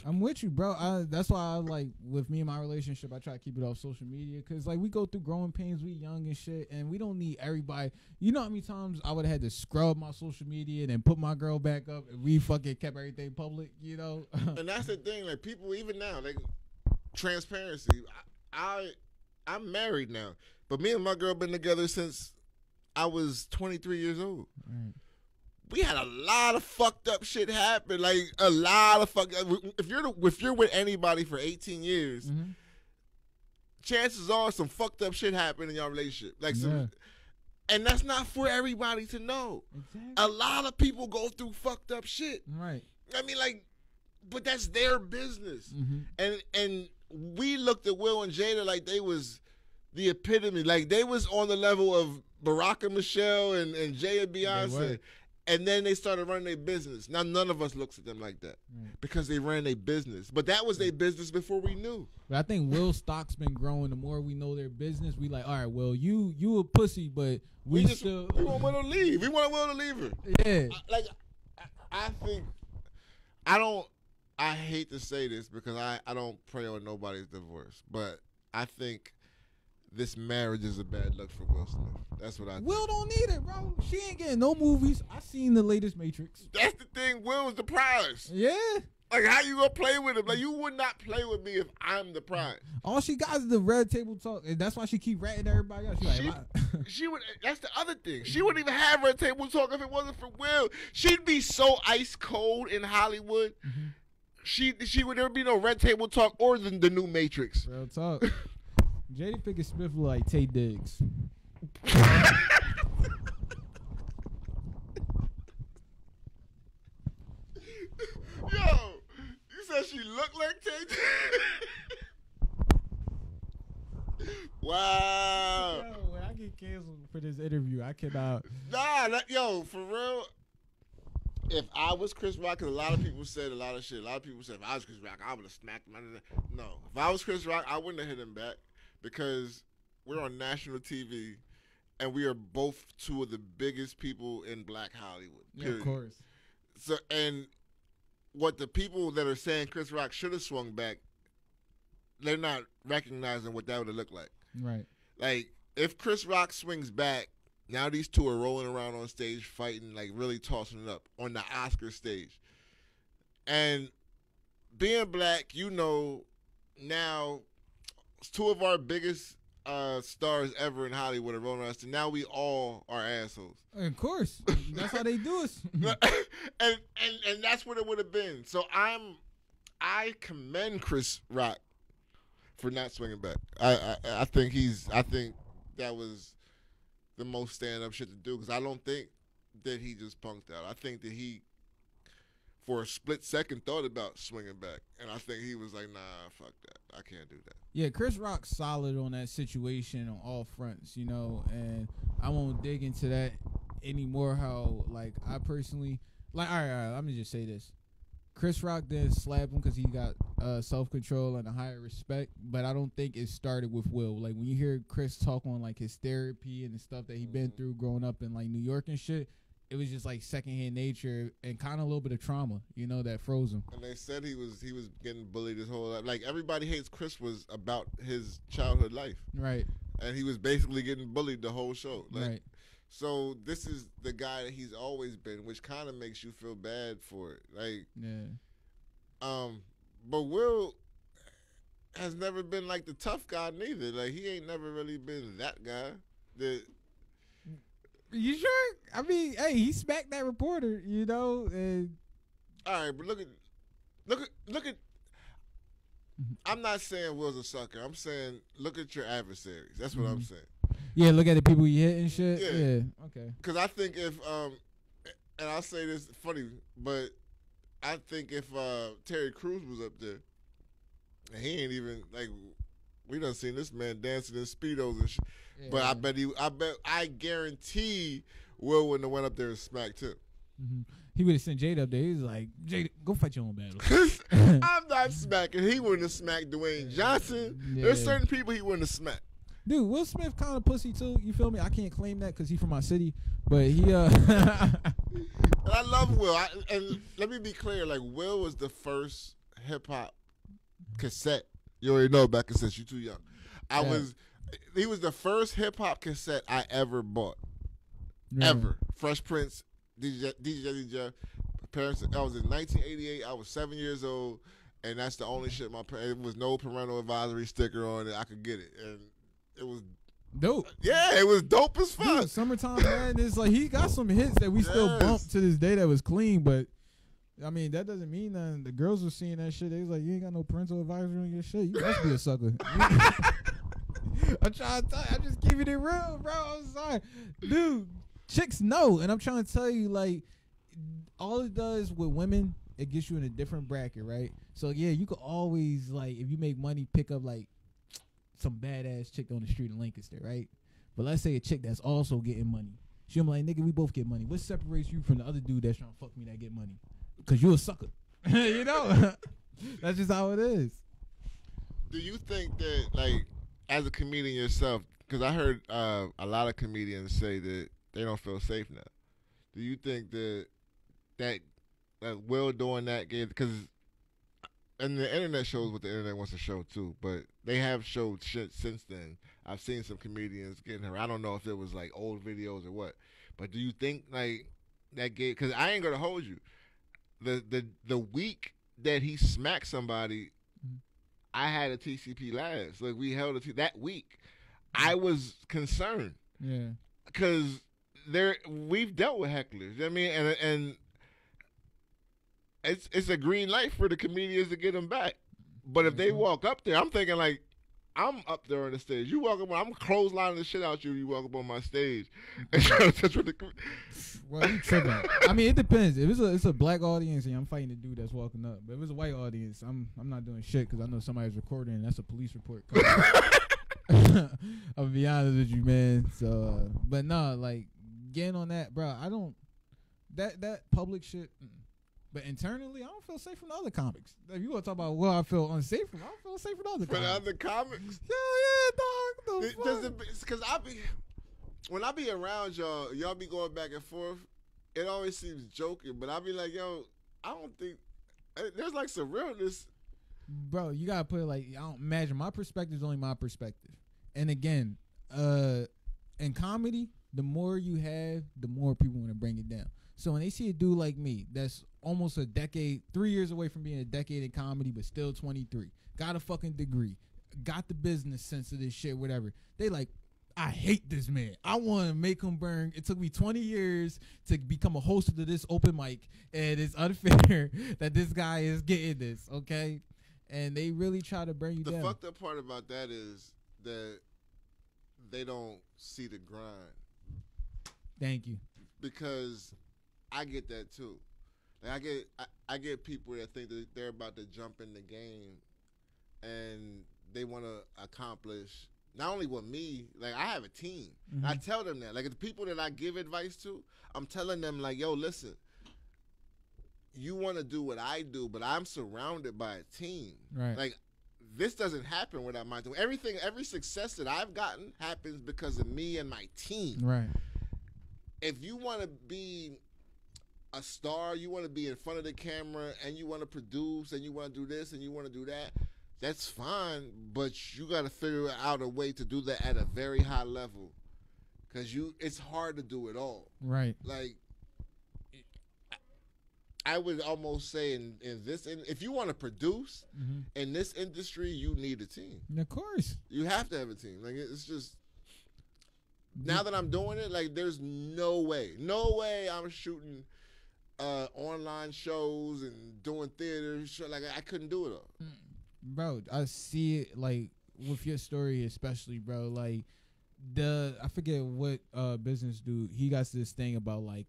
I'm with you, bro. That's why I like with me and my relationship, I try to keep it off social media because like we go through growing pains, we young and shit, and we don't need everybody. You know how many times I would have had to scrub my social media and then put my girl back up and we fucking kept everything public, you know? And that's the thing, like people even now, like transparency. I'm married now, but me and my girl been together since I was 23 years old. Right. We had a lot of fucked up shit happen. Like a lot of fucked up. If you're with anybody for 18 years, mm-hmm. chances are some fucked up shit happened in your relationship. Like some, and that's not for everybody to know. Exactly. A lot of people go through fucked up shit. Right. I mean, like, but that's their business. Mm-hmm. And we looked at Will and Jada like they was the epitome. Like they was on the level of Barack and Michelle and Jay and Beyonce. And then they started running their business. Now none of us looks at them like that because they ran their business. But that was their business before we knew. But I think Will's stock's been growing. The more we know their business, we like, all right, Will, you a pussy, but we want Will to leave. We want Will to leave her. Yeah. I think I hate to say this because I don't pray on nobody's divorce, but I think this marriage is a bad look for Will Smith. That's what I think. Will don't need it, bro. She ain't getting no movies. I seen the latest Matrix. That's the thing. Will is the prize. Yeah. Like, how you gonna play with him? Like, you would not play with me if I'm the prize. All she got is the red table talk, and that's why she keep ratting everybody else. She would. That's the other thing. She wouldn't even have red table talk if it wasn't for Will. She'd be so ice cold in Hollywood. Mm-hmm. She would never be no red table talk or the new Matrix. Real talk. Jada Pinkett Smith look like Tay Diggs. Yo, you said she looked like Tay Diggs? Wow. Yo, when I get canceled for this interview, I cannot. Yo, for real. If I was Chris Rock, because a lot of people said a lot of shit. A lot of people said if I was Chris Rock, I would have smacked him. No. If I was Chris Rock, I wouldn't have hit him back. Because we're on national TV, and we are both two of the biggest people in Black Hollywood. Yeah, of course. So, and what the people that are saying Chris Rock should have swung back, they're not recognizing what that would have looked like. Right. Like, if Chris Rock swings back, now these two are rolling around on stage fighting, like really tossing it up on the Oscar stage. And being black, you know, now two of our biggest stars ever in Hollywood are rolling us, and now we all are assholes. Of course, that's how they do us. and that's what it would have been. So I commend Chris Rock for not swinging back. I think that was the most stand up shit to do because I don't think that he just punked out. I think that he, for a split second, thought about swinging back. And I think he was like, nah, fuck that. I can't do that. Yeah, Chris Rock's solid on that situation on all fronts, you know, and I won't dig into that anymore how, like, I personally, like, all right, let me just say this. Chris Rock didn't slap him because he got self-control and a higher respect, but I don't think it started with Will. Like, when you hear Chris talk on, like, his therapy and the stuff that he been through growing up in, like, New York and shit, it was just like secondhand nature and kind of a little bit of trauma, you know, that froze him. And they said he was getting bullied his whole life. Like, Everybody Hates Chris was about his childhood life. Right. And he was basically getting bullied the whole show. Like, right. So this is the guy that he's always been, which kind of makes you feel bad for it. Like, yeah. But Will has never been like the tough guy neither. Like, he ain't never really been that guy. You sure? I mean, hey, he smacked that reporter, you know. And all right, but look at I'm not saying Will's a sucker. I'm saying look at your adversaries. That's what I'm saying. Yeah, look at the people you hit and shit. Yeah. Okay. Because I think if and I'll say this funny, but I think if Terry Crews was up there, and he ain't even like, we done seen this man dancing in Speedos and shit. Yeah. But I guarantee Will wouldn't have went up there and smacked him. He would have sent Jade up there. He was like, Jade, go fight your own battle. I'm not smacking. He wouldn't have smacked Dwayne Johnson. Yeah. There's certain people he wouldn't have smacked. Dude, Will Smith kind of pussy too. You feel me? I can't claim that because he's from my city, but he. And I love Will. And let me be clear. Like, Will was the first hip hop cassette. You already know about cassettes. You're too young. He was the first hip hop cassette I ever bought. Yeah. Ever. Fresh Prince, DJ. Parents. I was in 1988. I was 7 years old, and that's the only shit my parents. It was no parental advisory sticker on it. I could get it, and it was dope. Yeah, it was dope as fuck. Dude, Summertime Madness, like he got some hits that we still bump to this day that was clean, but I mean that doesn't mean nothing. The girls were seeing that shit. They was like, you ain't got no parental advisory on your shit. You must be a sucker. I'm trying to tell you, I'm just keeping it real, bro. I'm sorry, dude. Chicks know, and I'm trying to tell you, like, all it does with women, it gets you in a different bracket, right? So yeah, you could always, like, if you make money, pick up like some badass chick on the street in Lancaster, right? But let's say a chick that's also getting money. She'll be like, nigga, we both get money. What separates you from the other dude that's trying to fuck me that get money? Because you a sucker. You know? That's just how it is. Do you think that, like, as a comedian yourself, because I heard a lot of comedians say that they don't feel safe now. Do you think that Will doing that gave, because and the internet shows what the internet wants to show too, but they have showed shit since then. I've seen some comedians getting her. I don't know if it was like old videos or what, but do you think like that gave? Because I ain't gonna hold you. The week that he smacked somebody, I had a TCP last. Like we held that week. I was concerned. Yeah. Because we've dealt with hecklers. You know what I mean? And it's a green light for the comedians to get them back. But if they walk up there, I'm thinking like, I'm up there on the stage. You walk up, I'm clotheslining the shit out you. You walk up on my stage and try to touch with the. Well, you tripping. I mean, it depends. If it's a black audience and I'm fighting the dude that's walking up, but if it's a white audience, I'm not doing shit because I know somebody's recording and that's a police report. I'll be honest with you, man. So, but no, like getting on that, bro. I don't that public shit. But internally, I don't feel safe from the other comics. If you want to talk about I feel unsafe from, I don't feel safe from the other comics. For the other comics? Yeah, dog. Because when I be around y'all be going back and forth. It always seems joking, but I be like, yo, I don't think there's like some realness. Bro, you gotta put it like, I don't imagine my perspective is only my perspective. And again, in comedy, the more you have, the more people want to bring it down. So when they see a dude like me that's almost a decade, 3 years away from being a decade in comedy, but still 23, got a fucking degree, got the business sense of this shit, whatever, they like, I hate this man. I want to make him burn. It took me 20 years to become a host of this open mic, and it's unfair that this guy is getting this, okay? And they really try to burn you down. The fucked up part about that is that they don't see the grind. Thank you. Because I get that too. Like I get people that think that they're about to jump in the game and they want to accomplish not only with me, like I have a team. Mm-hmm. I tell them that. Like the people that I give advice to, I'm telling them like, yo, listen, you want to do what I do, but I'm surrounded by a team. Right. Like this doesn't happen without my team. Every success that I've gotten happens because of me and my team. Right. If you want to be a star, you want to be in front of the camera, and you want to produce, and you want to do this, and you want to do that, that's fine, but you got to figure out a way to do that at a very high level because it's hard to do it all. Right. Like, I would almost say in this, if you want to produce in this industry, you need a team. Of course. You have to have a team. Like, it's just... Now that I'm doing it, like, there's no way I'm shooting online shows and doing theater. Like, I couldn't do it all. Bro, I see it like with your story especially, bro. Like I forget what business dude, he got this thing about like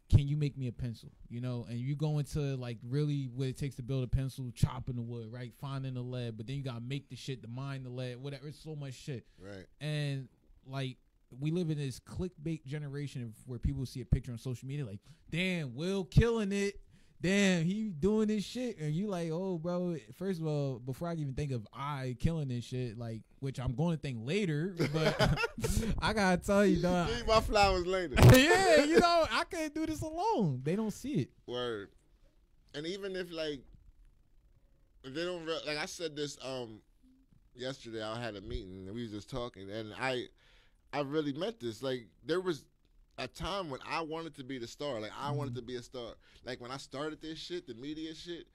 can you make me a pencil? You know, and you go into like really what it takes to build a pencil, chopping the wood, right? Finding the lead, but then you gotta make the shit to mine the lead, whatever. It's so much shit. Right. And like we live in this clickbait generation where people see a picture on social media like, damn, Will killing it. Damn, he doing this shit. And you like, oh, bro, first of all, before I even think of I killing this shit, like, which I'm going to think later, but I got to tell you, dog. Eat my flowers later. Yeah, you know, I can't do this alone. They don't see it. Word. And even if, like, they don't, like I said this yesterday, I had a meeting, and we was just talking, and I really meant this. Like, there was a time when I wanted to be the star. Like, I wanted to be a star. Like, when I started this shit, the media shit,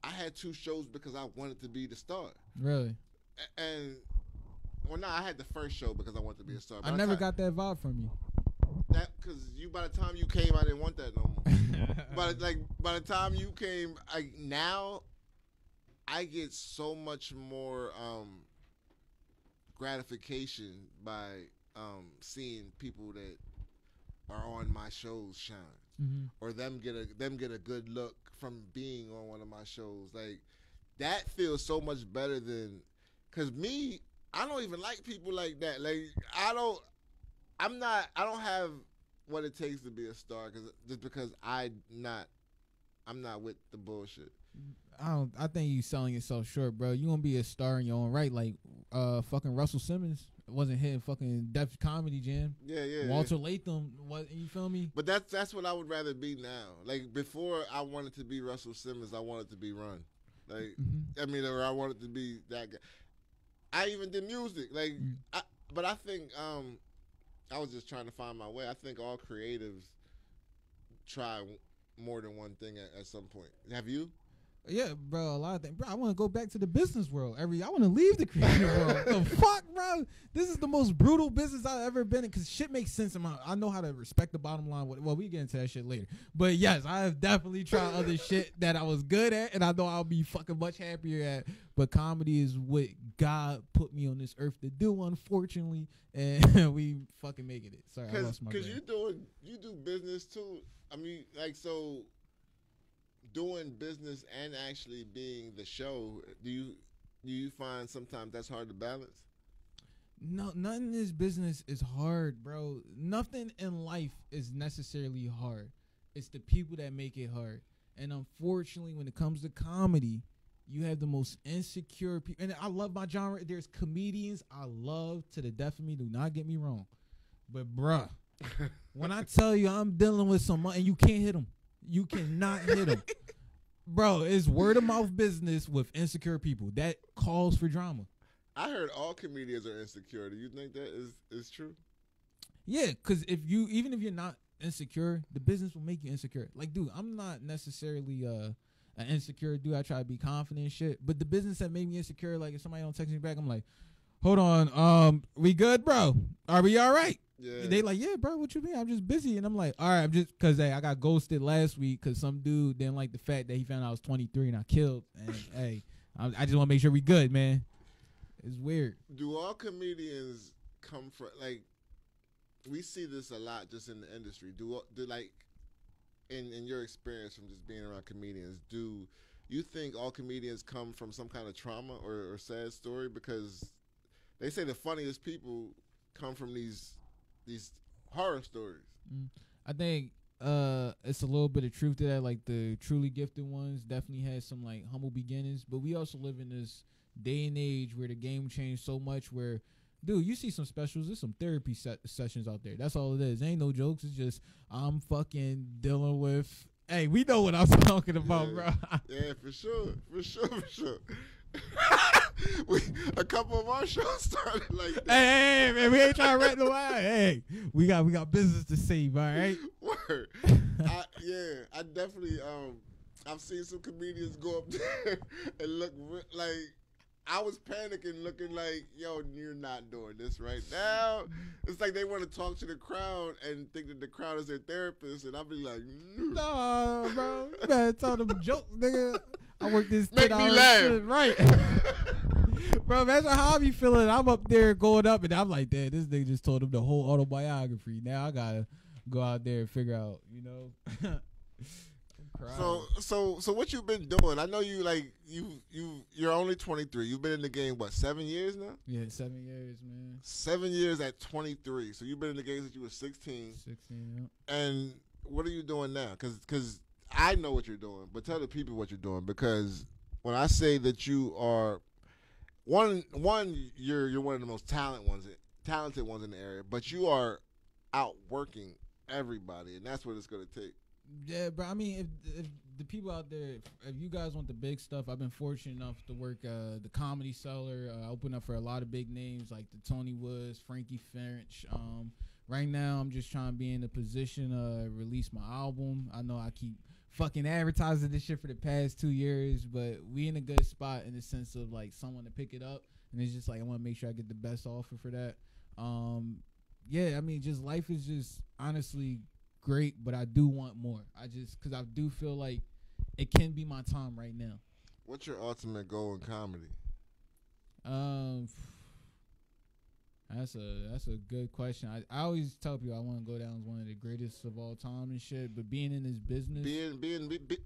I had 2 shows because I wanted to be the star. Really? And, well, no, I had the first show because I wanted to be a star. I never got that vibe from you. That, because by the time you came, I didn't want that no more. But, like, by the time you came, now, I get so much more gratification by seeing people that are on my shows shine, or them get a good look from being on one of my shows. Like, that feels so much better than, cause me, I don't even like people like that. Like, I don't have what it takes to be a star, just because I'm not with the bullshit. I think you selling yourself short, bro. You gonna be a star in your own right, like fucking Russell Simmons wasn't hitting fucking Def Comedy Jam. Yeah. Walter Latham, what, you feel me? But that's what I would rather be now. Like, before I wanted to be Russell Simmons, I wanted to be Run. Like, I mean, or I wanted to be that guy. I even did music. Like, but I think I was just trying to find my way. I think all creatives try more than one thing at some point. Have you? Yeah, bro, a lot of things. Bro, I want to go back to the business world. I want to leave the creative world. The fuck, bro? This is the most brutal business I've ever been in, because shit makes sense in my, I know how to respect the bottom line. Well, we get into that shit later. But yes, I have definitely tried other shit that I was good at, and I know I'll be fucking much happier at. But comedy is what God put me on this earth to do, unfortunately, and we fucking making it. Sorry, I lost my brain. Because you do business too. I mean, like, so doing business and actually being the show, do you find sometimes that's hard to balance? No, nothing in this business is hard, bro. Nothing in life is necessarily hard. It's the people that make it hard. And unfortunately, when it comes to comedy, you have the most insecure people. And I love my genre. There's comedians I love to the death of me. Do not get me wrong. But, bruh, when I tell you I'm dealing with someone and you can't hit them, you cannot hit them. Bro, it's word of mouth business with insecure people. That calls for drama. I heard all comedians are insecure. Do you think that is true? Yeah, because even if you're not insecure, the business will make you insecure. Like, dude, I'm not necessarily an insecure dude. I try to be confident and shit. But the business that made me insecure, like if somebody don't text me back, I'm like, hold on, we good, bro? Are we all right? Yeah. They like, yeah, bro, what you mean? I'm just busy. And I'm like, all right, I'm just, because I got ghosted last week because some dude didn't like the fact that he found out I was 23 and I killed. And hey, I just want to make sure we good, man. It's weird. Do all comedians come from, like, we see this a lot just in the industry. Do like, in your experience from just being around comedians, do you think all comedians come from some kind of trauma or sad story? Because they say the funniest people come from these horror stories. I think it's a little bit of truth to that. Like, the truly gifted ones definitely had some like humble beginnings, but we also live in this day and age where the game changed so much where, dude, you see some specials, there's some therapy sessions out there. That's all it is. Ain't no jokes. It's just I'm fucking dealing with, hey, we know what I'm talking about, bro. Yeah, for sure. A couple of our shows started like that. Hey, man, we ain't trying to rat no eye. Hey, we got business to save, all right? Word. I definitely I've seen some comedians go up there and look like, I was panicking, looking like, yo, you're not doing this right now. It's like they want to talk to the crowd and think that the crowd is their therapist, and I'll be like, no, bro, you better tell them jokes, nigga. I work this 10 Make me laugh. Right. Bro, imagine how I be feeling. I'm up there going up, and I'm like, damn, this nigga just told him the whole autobiography. Now I gotta go out there and figure out, you know. So what you been doing? I know you're only 23. You've been in the game what, 7 years now? Yeah, 7 years, man. 7 years at 23. So you've been in the game since you were 16. 16, yeah. And what are you doing now? Because I know what you're doing, but tell the people what you're doing. Because when I say that you are one, you're one of the most talented ones in the area, but you are outworking everybody, and that's what it's going to take. Yeah, bro. I mean, if the people out there, if you guys want the big stuff, I've been fortunate enough to work the Comedy Cellar. I opened up for a lot of big names like the Tony Woods, Frankie Finch. Right now, I'm just trying to be in a position to release my album. I know I keep fucking advertising this shit for the past 2 years, but we in a good spot in the sense of like someone to pick it up, and it's just like I want to make sure I get the best offer for that. Yeah, I mean, just life is just honestly great, but I do want more. Because I do feel like it can be my time right now. What's your ultimate goal in comedy? That's a good question. I always tell people I want to go down as one of the greatest of all time and shit. But being in this business,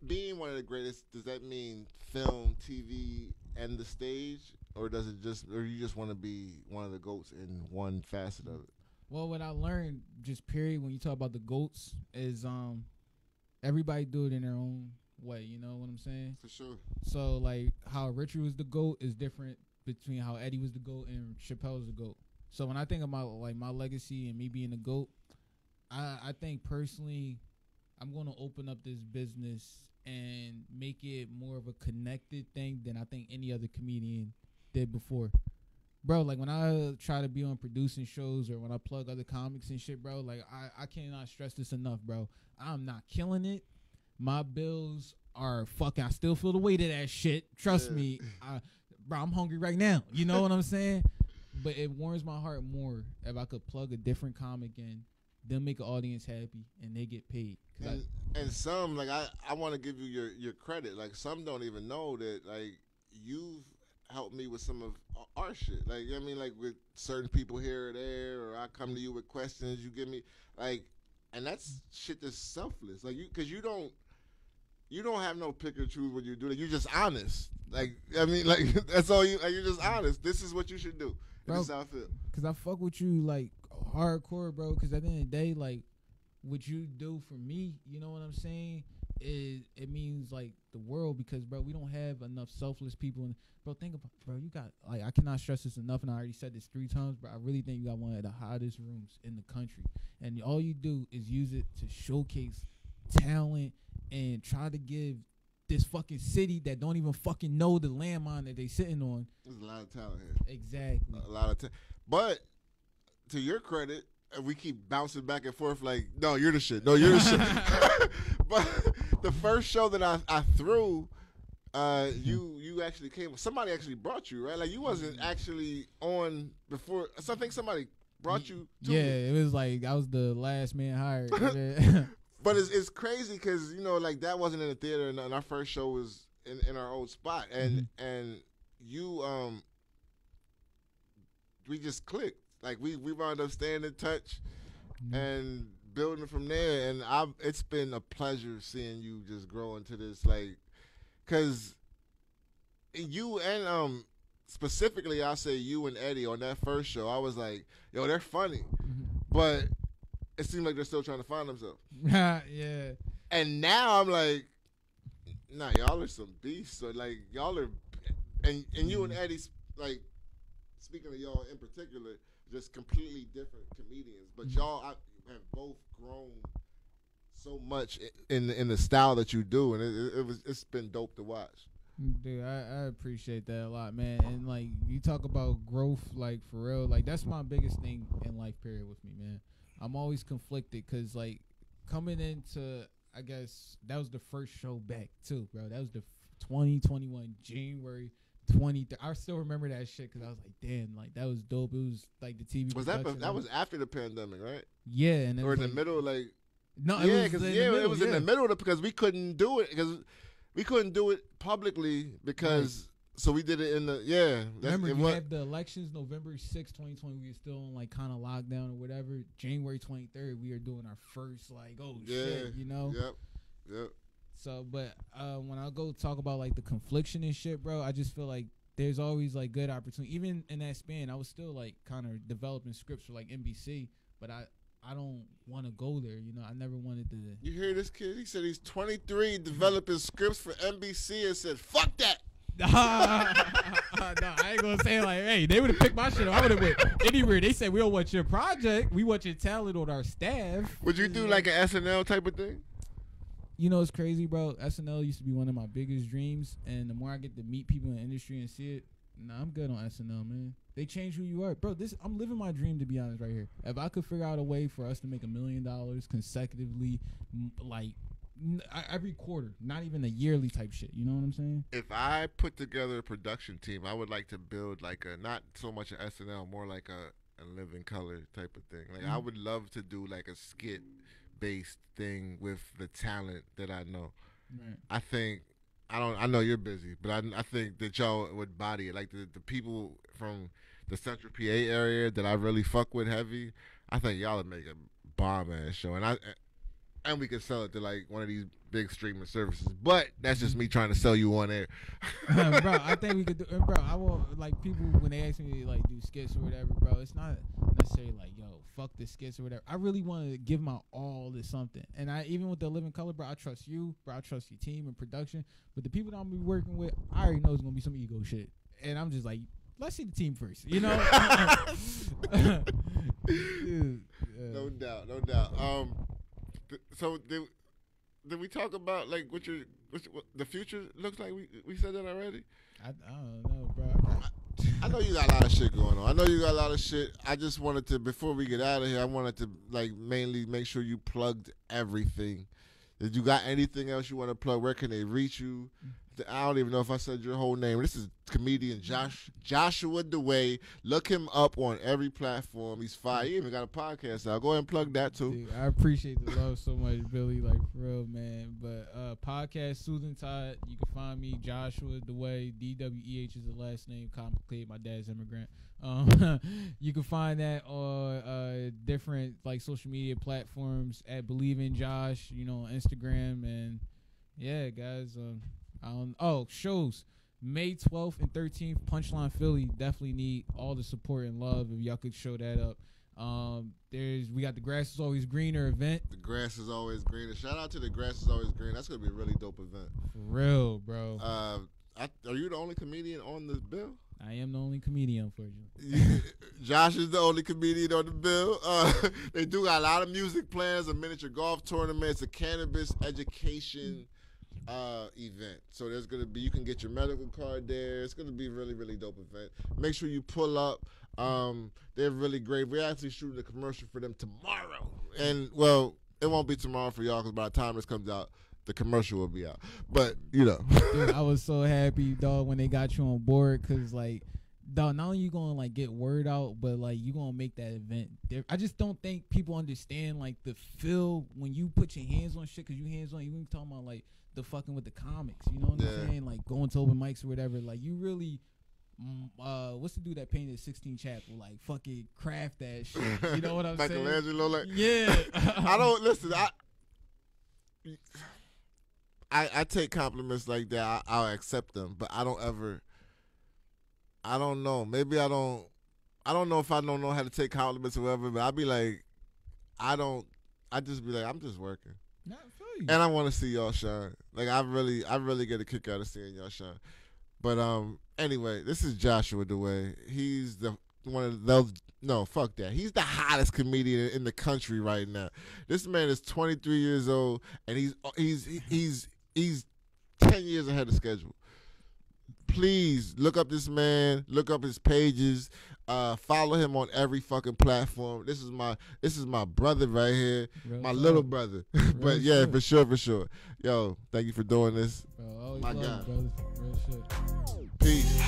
being one of the greatest, does that mean film, TV, and the stage, or you just want to be one of the GOATs in one facet of it? Well, what I learned, just period, when you talk about the GOATs, is everybody do it in their own way. You know what I'm saying? For sure. So, like, how Richard was the GOAT is different between how Eddie was the GOAT and Chappelle was the GOAT. So when I think about, like, my legacy and me being the GOAT, I think personally I'm going to open up this business and make it more of a connected thing than I think any other comedian did before. Bro, like, when I try to be on producing shows or when I plug other comics and shit, bro, like, I cannot stress this enough, bro. I'm not killing it. My bills are fucking, I still feel the weight of that shit. Trust me. Bro, I'm hungry right now. You know what I'm saying? But it warms my heart more if I could plug a different comic in, then make an audience happy, and they get paid. And some, like, I want to give you your credit. Like, some don't even know that, like, you've helped me with some of our shit. Like, I mean, like, with certain people here or there, or I come to you with questions, you give me, like, and that's shit that's selfless. Like, because you don't have no pick or choose when you do that. You're just honest. Like, I mean, like, that's all you, like, you're just honest. This is what you should do. Bro, this is how I feel. Because I fuck with you, like, hardcore, bro. Because at the end of the day, like, what you do for me, you know what I'm saying, it means, like, the world. Because, bro, we don't have enough selfless people. And, bro, think about, bro, you got, like, I cannot stress this enough, and I already said this 3 times, but I really think you got one of the hottest rooms in the country. And all you do is use it to showcase talent and try to give this fucking city that don't even fucking know the landmine that they sitting on. There's a lot of talent here. Exactly. A lot of talent. But to your credit, we keep bouncing back and forth like, no, you're the shit. No, you're the shit. But the first show that I threw, you actually came. Somebody actually brought you, right? Like, you wasn't actually on before. So I think somebody brought you to me. It was like I was the last man hired. But it's crazy because, you know, like, that wasn't in the theater, and our first show was in our old spot, and you we just clicked. Like, we wound up staying in touch and building from there, and it's been a pleasure seeing you just grow into this, like, because you and specifically, I'll say you and Eddie on that first show, I was like, yo, they're funny, but it seemed like they're still trying to find themselves. Yeah. And now I'm like, nah, y'all are some beasts. So, like, y'all are, and you and Eddie, like, speaking of y'all in particular, just completely different comedians. But y'all have both grown so much in the style that you do, and it's been dope to watch. Dude, I appreciate that a lot, man. And, like, you talk about growth, like, for real, like, that's my biggest thing in life, period, with me, man. I'm always conflicted because, like, coming into, I guess, that was the first show back, too, bro. That was the 2021, January 23rd. I still remember that shit because I was like, damn, like, that was dope. It was, like, the TV that was after the pandemic, right? Yeah. And or in the middle, like. No, yeah, because it was in the middle because we couldn't do it because we couldn't do it publicly because so we did it in the Remember, we had the elections November 6, 2020. We were still on like kind of lockdown or whatever. January 23rd, we are doing our first shit, you know. Yep. So, but when I go talk about like the confliction and shit, bro, I just feel like there's always like good opportunity. Even in that span, I was still like kind of developing scripts for like NBC, but I don't want to go there. You know, I never wanted to. You hear this kid? He said he's 23 developing scripts for NBC and said, fuck that. No, I ain't gonna say like, hey, they would have picked my shit up. I would have went anywhere. They said we don't want your project. We want your talent on our staff. Would you do like an SNL type of thing? You know, it's crazy, bro. SNL used to be one of my biggest dreams, and the more I get to meet people in the industry and see it, I'm good on SNL, man. They change who you are, bro. I'm living my dream, to be honest, right here. If I could figure out a way for us to make $1 million consecutively, like every quarter, not even a yearly type shit. You know what I'm saying? If I put together a production team, I would like to build like a, not so much an SNL, more like a Living Color type of thing. Like I would love to do like a skit based thing with the talent that I know. Right. I know you're busy, but I think that y'all would body it. Like the people from the Central PA area that I really fuck with heavy, I think y'all would make a bomb ass show, and we could sell it to like one of these big streaming services. But that's just me trying to sell you on air. Bro, I think we could do. Bro, I want like people when they ask me to like do skits or whatever, bro. It's not necessarily like fuck the skits or whatever. I really want to give my all to something. And even with the Living Color, bro, I trust you, bro. I trust your team and production. But the people that I'm be working with, I already know it's gonna be some ego shit. And I'm just like, let's see the team first, you know. Dude, no doubt. So did we talk about like what the future looks like? We said that already. I don't know, bro. I know you got a lot of shit going on. I just wanted to, before we get out of here, I wanted to like mainly make sure you plugged everything. Did you got anything else you want to plug? Where can they reach you? I don't even know if I said your whole name. This is comedian Joshua DWEH. Look him up on every platform. He's fire. He even got a podcast out. Go ahead and plug that too. Dude, I appreciate the love so much, Billy. Like for real, man. But podcast Soothing Tide. You can find me Joshua DWEH. DWEH is the last name. Complicated. My dad's immigrant. You can find that on different like social media platforms at Believe in Josh. You know, on Instagram, and yeah, guys. Shows May 12th and 13th, Punchline Philly. Definitely need all the support and love if y'all could show that up. We got the Grass is Always Greener event. The Grass is Always Greener. Shout out to the Grass is Always Greener. That's gonna be a really dope event. For real, bro. Are you the only comedian on this bill? I am the only comedian, unfortunately. Josh is the only comedian on the bill. They do got a lot of music plans, a miniature golf tournament, it's a cannabis education event. So there's gonna be, you can get your medical card there. It's gonna be a really, really dope event. Make sure you pull up. They're really great. We're actually shooting a commercial for them tomorrow, and well, it won't be tomorrow for y'all because by the time this comes out, the commercial will be out. But you know, dude, I was so happy, dog, when they got you on board, because like, dog, not only you gonna like get word out, but like you gonna make that event different. I just don't think people understand like the feel when you put your hands on shit, because you hands on, you even talking about like the fucking with the comics, you know what I'm saying? Like going to open mics or whatever. Like you really, what's the dude that painted 16 Chapel? Like fucking craft that shit. You know what I'm saying? Michelangelo, like yeah. I don't listen. I take compliments like that. I'll accept them, but I don't know. Maybe I don't know if I don't know how to take compliments or whatever. But I'll be like, I just be like, I'm just working. And I want to see y'all shine. Like I really get a kick out of seeing y'all shine. But anyway, this is Joshua DWEH. He's the one of those. No, fuck that. He's the hottest comedian in the country right now. This man is 23 years old, and he's 10 years ahead of schedule. Please look up this man. Look up his pages. Follow him on every fucking platform. This is my brother right here, my little brother. But yeah, for sure. Yo, thank you for doing this. Bro, my God. Real shit. Peace.